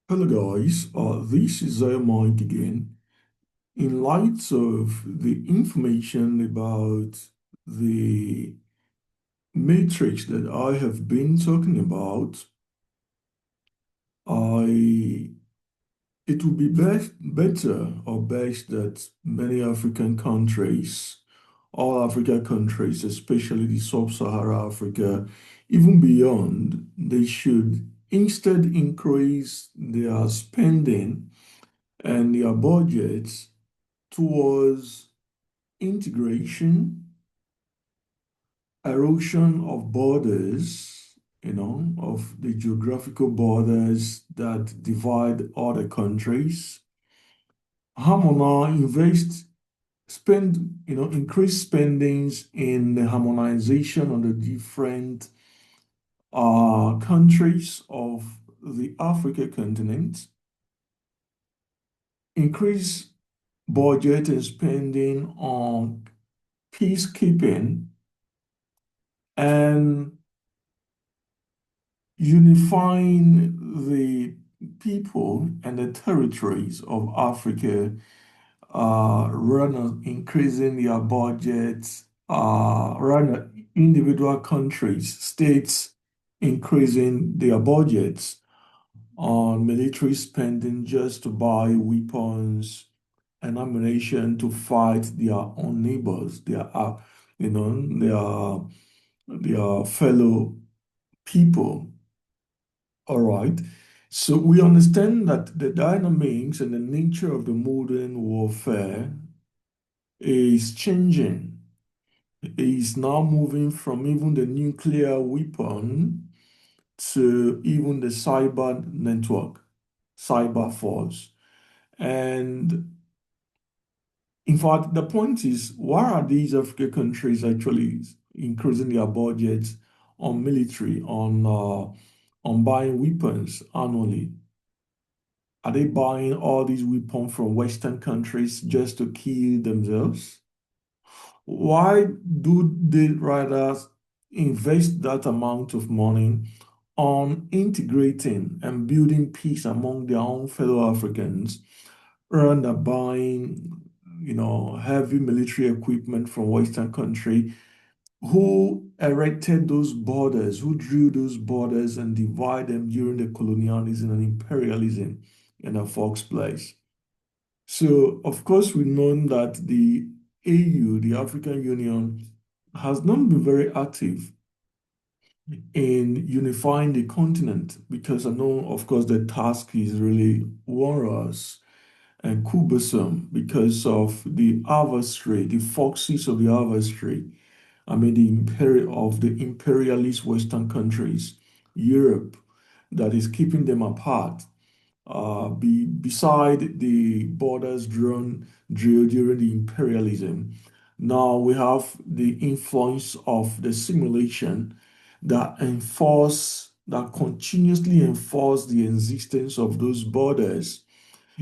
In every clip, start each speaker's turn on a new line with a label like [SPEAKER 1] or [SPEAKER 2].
[SPEAKER 1] Hello guys, this is Mike again. In light of the information about the matrix that I have been talking about, I it would be better or best that many African countries, all African countries, especially the sub-Sahara Africa, even beyond, they should instead increase their spending and their budgets towards integration, erosion of borders, of the geographical borders that divide other countries, harmonize, invest, spend, increase spendings in the harmonization of the different countries of the Africa continent, increase budget and spending on peacekeeping and unifying the people and the territories of Africa, rather increasing their budgets, rather individual countries, states increasing their budgets on military spending just to buy weapons and ammunition to fight their own neighbors, their fellow people. All right. So we understand that the dynamics and the nature of the modern warfare is changing. Is now moving from even the nuclear weapon to even the cyber network, cyber force. And in fact, the point is, why are these African countries actually increasing their budgets on military, on buying weapons annually? Are they buying all these weapons from Western countries just to kill themselves? Why do they rather invest that amount of money on integrating and building peace among their own fellow Africans rather than buying, heavy military equipment from Western country who erected those borders, who drew those borders and divide them during the colonialism and imperialism in the first place? So, of course, we know that the AU, the African Union, has not been very active in unifying the continent because I know, of course, the task is really onerous and cumbersome because of the adversary, the foxes of the adversary. I mean, the imperialist Western countries, Europe, that is keeping them apart beside the borders drawn drilled during the imperialism. Now we have the influence of the simulation that continuously enforce the existence of those borders,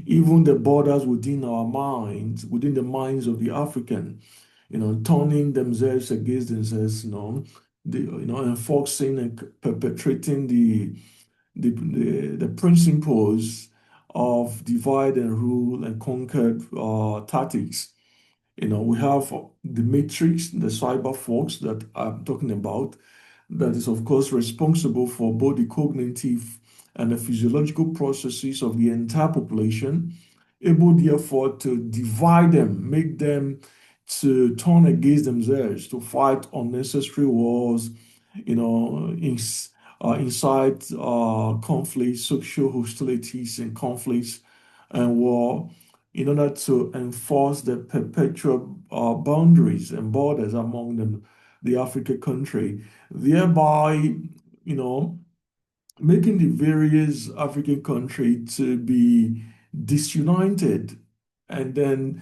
[SPEAKER 1] even the borders within our minds, within the minds of the African, turning themselves against themselves, enforcing and perpetrating the principles of divide and rule and conquer tactics. We have the matrix, the cyber force that I'm talking about, that is, of course, responsible for both the cognitive and the physiological processes of the entire population, able therefore to divide them, make them to turn against themselves, to fight unnecessary wars, incite conflicts, social hostilities and conflicts and war in order to enforce the perpetual boundaries and borders among them, the African country, thereby, you know, making the various African country to be disunited and then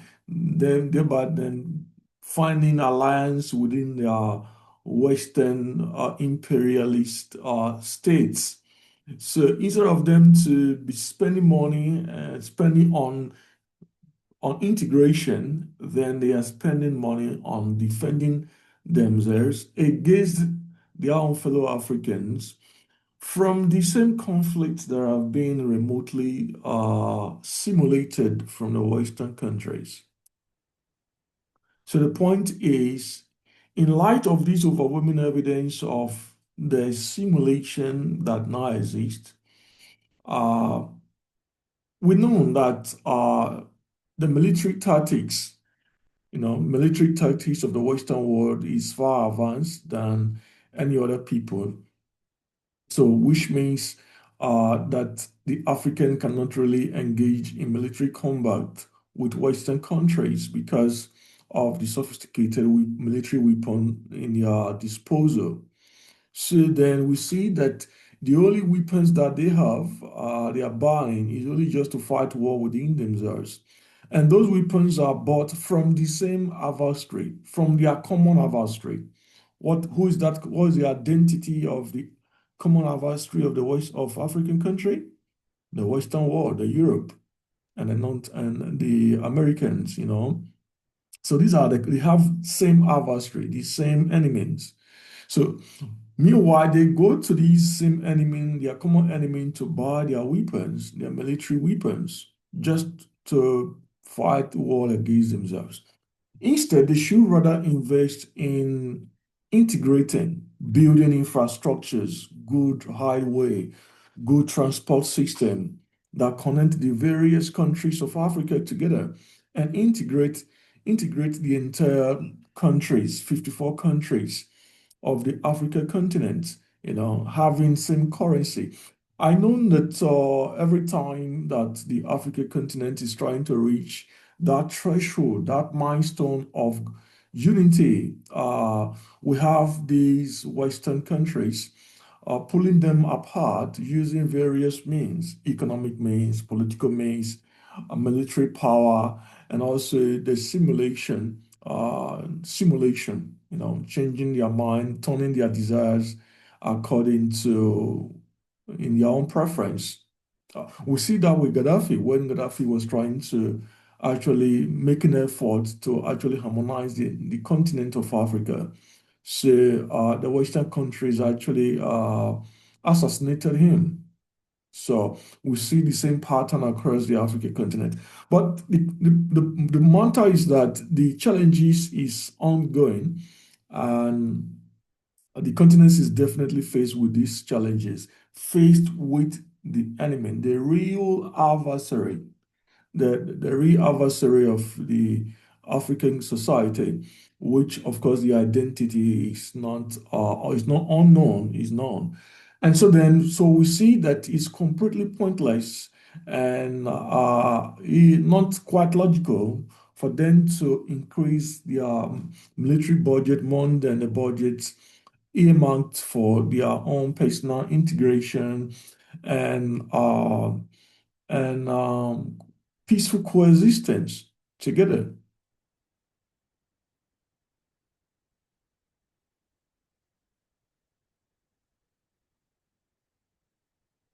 [SPEAKER 1] finding alliance within their Western imperialist states. So instead of them to be spending money, spending on integration, then they are spending money on defending themselves against their own fellow Africans from the same conflicts that have been remotely simulated from the Western countries. So the point is, in light of this overwhelming evidence of the simulation that now exists, uh, we know that the military tactics of the Western world is far advanced than any other people. So, which means that the African cannot really engage in military combat with Western countries because of the sophisticated military weapon in their disposal. So then we see that the only weapons that they are buying is only just to fight war within themselves. And those weapons are bought from the same adversary, from their common adversary. Who is that? What is the identity of the common adversary of the West of African country? The Western world, the Europe, and the non and the Americans, So they have same adversary, the same enemies. So meanwhile, they go to these same enemy, their common enemy, to buy their weapons, their military weapons, just to fight war against themselves. Instead, they should rather invest in integrating, building infrastructures, good highway, good transport system that connect the various countries of Africa together and integrate the entire countries, 54 countries of the Africa continent, having same currency. I know that every time that the Africa continent is trying to reach that threshold, that milestone of unity, we have these Western countries pulling them apart using various means, economic means, political means, military power, and also the simulation, changing their mind, turning their desires according to in their own preference. We see that with Gaddafi when Gaddafi was trying to actually make an effort to actually harmonize the continent of Africa. So the Western countries actually assassinated him. So we see the same pattern across the African continent. But the matter is that the challenges is ongoing and the continent is definitely faced with these challenges, faced with the enemy, the real adversary of the African society, which of course the identity is not unknown, is known. And so we see that it's completely pointless and not quite logical for them to increase their military budget more than the budget earmarked for their own personal integration and and peaceful coexistence together.